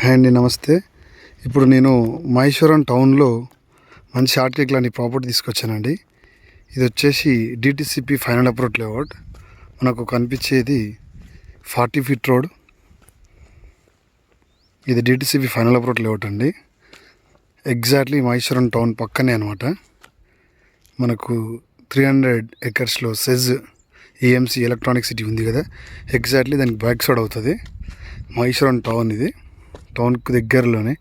Hi అండి, నమస్తే. ఇప్పుడు నేను మహేశ్వరం టౌన్లో మంచి ఆర్టికల్ అనే ప్రాపర్టీ తీసుకొచ్చానండి. ఇది వచ్చేసి డిటిసిపి ఫైనల్ అప్రోచ్ లేఅవుట్. మనకు కనిపించేది 40 ఫీట్ రోడ్. ఇది డిటిసిపి ఫైనల్ అప్రోచ్ లేఅవుట్ అండి. ఎగ్జాక్ట్లీ మహేశ్వరం టౌన్ పక్కనే అనమాట. మనకు 300 ఎకర్స్లో సెజ్ ఈఎంసీ ఎలక్ట్రానిక్ సిటీ ఉంది కదా, ఎగ్జాక్ట్లీ దానికి బ్యాక్ సైడ్ అవుతుంది మహేశ్వరం టౌన్. ఇది టౌన్కు దగ్గరలోనే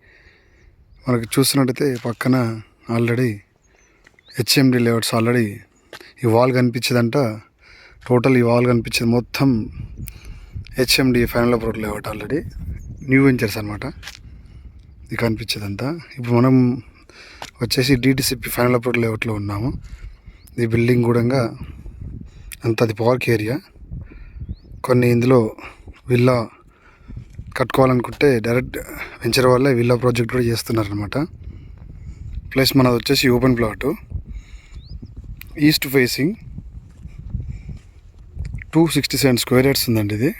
మనకు చూస్తున్నట్టయితే పక్కన ఆల్రెడీ హెచ్ఎండి లేఅవుట్స్ ఆల్రెడీ ఈ వాల్ కనిపించేదంట. టోటల్ ఈ వాల్ కనిపించేది మొత్తం HMD final approach layout, already knew ventures అనమాట ఇది కనిపించేదంతా. ఇప్పుడు మనం వచ్చేసి డిటిసిపి ఫైనల్ అప్రోచ్ లేఅవుట్లో ఉన్నాము. ఈ బిల్డింగ్ కూడా అంత అది పార్క్ ఏరియా. కొన్ని ఇందులో విల్లా కట్టుకోవాలనుకుంటే డైరెక్ట్ వెంచర్ వల్లే విల్లా ప్రాజెక్ట్ కూడా చేస్తున్నారనమాట. ప్లస్ మనది వచ్చేసి open plot, east facing 267 square yards ఉందండి. ఇది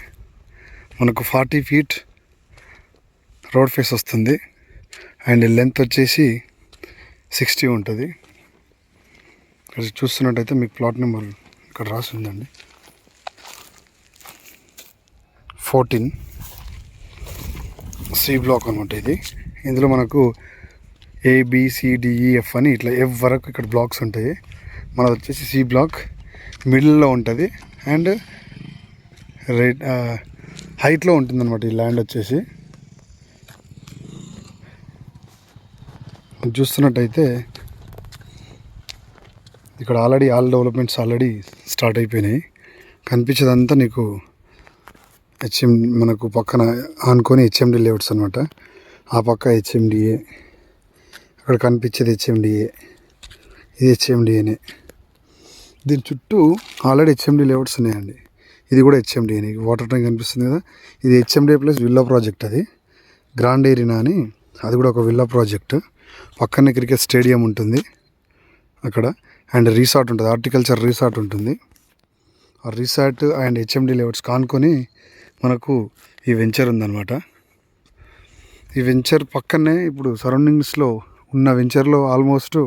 మనకు 40 ఫీట్ రోడ్ ఫేస్ వస్తుంది అండ్ లెంత్ వచ్చేసి 60 ఉంటుంది. ఇక్కడ చూస్తున్నట్టయితే మీకు ప్లాట్ నెంబర్ ఇక్కడ రాసి ఉందండి, 14 సి బ్లాక్ అనమాట ఇది. ఇందులో మనకు ABCDEF అని ఇట్లా F వరకు ఇక్కడ బ్లాక్స్ ఉంటాయి. మనది వచ్చేసి సి బ్లాక్ మిడిల్లో ఉంటుంది అండ్ హైట్లో ఉంటుంది అనమాట ఈ ల్యాండ్ వచ్చేసి. చూస్తున్నట్టయితే ఇక్కడ already all developments already start అయిపోయినాయి. కనిపించేదంతా నీకు మనకు పక్కన ఆనుకొని హెచ్ఎండి లేఅవుట్స్ అనమాట. ఆ పక్క హెచ్ఎండిఏ, అక్కడ కనిపించేది హెచ్ఎండిఏ, ఇది హెచ్ఎండిఏనే. దీని చుట్టూ ఆల్రెడీ హెచ్ఎండి లేఅవుట్స్ ఉన్నాయండి. ఇది కూడా హెచ్ఎండిఏనే. వాటర్ ట్యాంక్ కనిపిస్తుంది కదా, ఇది హెచ్ఎండిఏ ప్లస్ విల్లా ప్రాజెక్ట్. అది గ్రాండ్ ఏరియా అని, అది కూడా ఒక విల్లా ప్రాజెక్ట్. పక్కనే క్రికెట్ స్టేడియం ఉంటుంది అక్కడ అండ్ రిసార్ట్ ఉంటుంది, హార్టికల్చర్ రిసార్ట్ ఉంటుంది. ఆ రిసార్ట్ అండ్ హెచ్ఎండి లేఅవుట్స్ కానుకొని మనకు ఈ వెంచర్ ఉందన్నమాట. ఈ వెంచర్ పక్కనే ఇప్పుడు సరౌండింగ్స్లో ఉన్న వెంచర్లో ఆల్మోస్ట్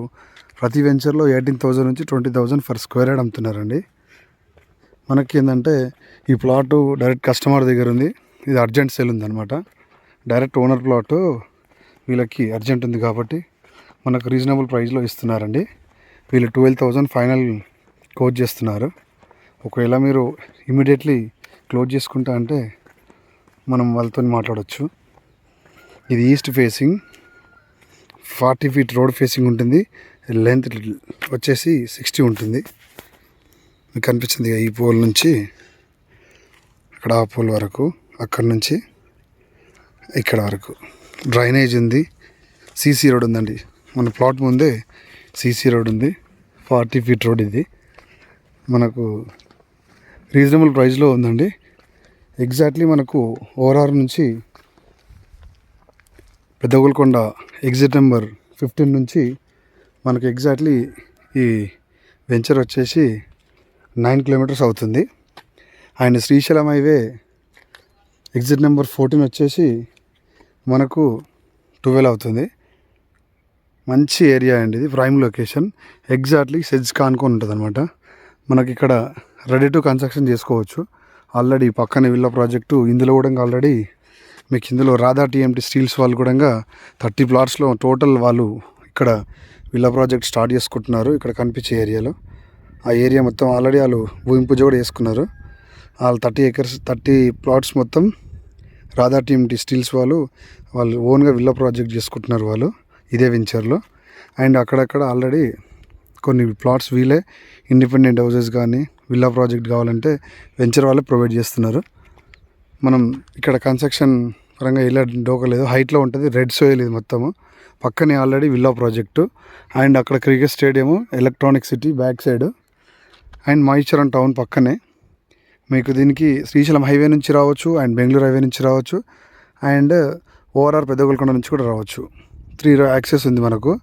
ప్రతి వెంచర్లో 18,000 నుంచి 20,000 ఫర్ స్క్వేర్ యార్డ్ అమ్ముతున్నారండి. మనకి ఏంటంటే ఈ ప్లాటు డైరెక్ట్ కస్టమర్ దగ్గర ఉంది. ఇది అర్జెంట్ సేల్ ఉందన్నమాట. డైరెక్ట్ ఓనర్ ప్లాటు వీళ్ళకి అర్జెంట్ ఉంది కాబట్టి మనకు రీజనబుల్ ప్రైస్లో ఇస్తున్నారండి. వీళ్ళు 12,000 ఫైనల్ క్లోజ్ చేస్తున్నారు. ఒకవేళ మీరు ఇమీడియట్లీ క్లోజ్ చేసుకుంటా అంటే మనం వాళ్ళతో మాట్లాడవచ్చు. ఇది east facing 40 feet road facing ఉంటుంది. లెంత్ వచ్చేసి 60 ఉంటుంది. మీకు కనిపించింది ఈ పోల్ నుంచి ఇక్కడ ఆ పోల్ వరకు, అక్కడ నుంచి ఇక్కడ వరకు డ్రైనేజ్ ఉంది. సీసీ రోడ్ ఉందండి. మన ప్లాట్ ముందే సీసీ రోడ్ ఉంది. 40 ఫీట్ రోడ్ ఇది మనకు రీజనబుల్ ప్రైస్లో ఉందండి. ఎగ్జాక్ట్లీ మనకు ఓఆర్ఆర్ నుంచి పెద్దగోల్కొండ ఎగ్జిట్ నెంబర్ 15 నుంచి మనకు ఎగ్జాక్ట్లీ ఈ వెంచర్ వచ్చేసి 9 కిలోమీటర్స్ అవుతుంది. And Srisailam highway exit number 14 వచ్చేసి మనకు 12 అవుతుంది. మంచి ఏరియా అండి ఇది, ప్రైమ్ లొకేషన్. ఎగ్జాక్ట్లీ సెజ్ కానుకొని ఉంటుంది అనమాట. మనకి ఇక్కడ రెడీ టు కన్స్ట్రక్షన్ చేసుకోవచ్చు. ఆల్రెడీ పక్కనే విల్లా ప్రాజెక్టు. ఇందులో కూడా ఆల్రెడీ మీకు ఇందులో రాధా TMT స్టీల్స్ వాళ్ళు కూడా 30 ప్లాట్స్లో టోటల్ వాళ్ళు ఇక్కడ విల్లా ప్రాజెక్ట్ స్టార్ట్ చేసుకుంటున్నారు. ఇక్కడ కనిపించే ఏరియాలో ఆ ఏరియా మొత్తం ఆల్రెడీ వాళ్ళు భూమి పూజ కూడా చేసుకున్నారు. వాళ్ళు 30 ప్లాట్స్ మొత్తం రాధా TMT స్టీల్స్ వాళ్ళు ఓన్గా విల్లా ప్రాజెక్ట్ చేసుకుంటున్నారు వాళ్ళు ఇదే వెంచర్లో. అండ్ అక్కడక్కడ ఆల్రెడీ కొన్ని ప్లాట్స్ వీలే ఇండిపెండెంట్ హౌసెస్ కానీ విల్లా ప్రాజెక్ట్ కావాలంటే వెంచర్ వాళ్ళే ప్రొవైడ్ చేస్తున్నారు. మనం ఇక్కడ కన్స్ట్రక్షన్ పరంగా ఇలా డోకలేదు, హైట్లో ఉంటుంది. రెడ్ సోయిల్ ఇది మొత్తము. పక్కనే ఆల్రెడీ విల్లా ప్రాజెక్టు అండ్ అక్కడ cricket stadium, electronic city back side and Maheshwaram town పక్కనే. మీకు దీనికి శ్రీశైలం హైవే నుంచి రావచ్చు అండ్ బెంగళూరు హైవే నుంచి రావచ్చు అండ్ ఓఆర్ఆర్ పెద్దగోల్కొండ నుంచి కూడా రావచ్చు. 3 యాక్సెస్ ఉంది మనకు.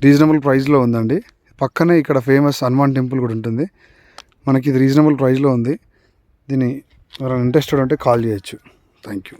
రీజనబుల్ ప్రైస్లో ఉందండి. పక్కనే ఇక్కడ ఫేమస్ హనుమాన్ టెంపుల్ కూడా ఉంటుంది. మనకి ఇది రీజనబుల్ ప్రైస్లో ఉంది. దీన్ని ఎవరైనా ఇంట్రెస్టెడ్ ఉంటే కాల్ చేయొచ్చు. Thank you.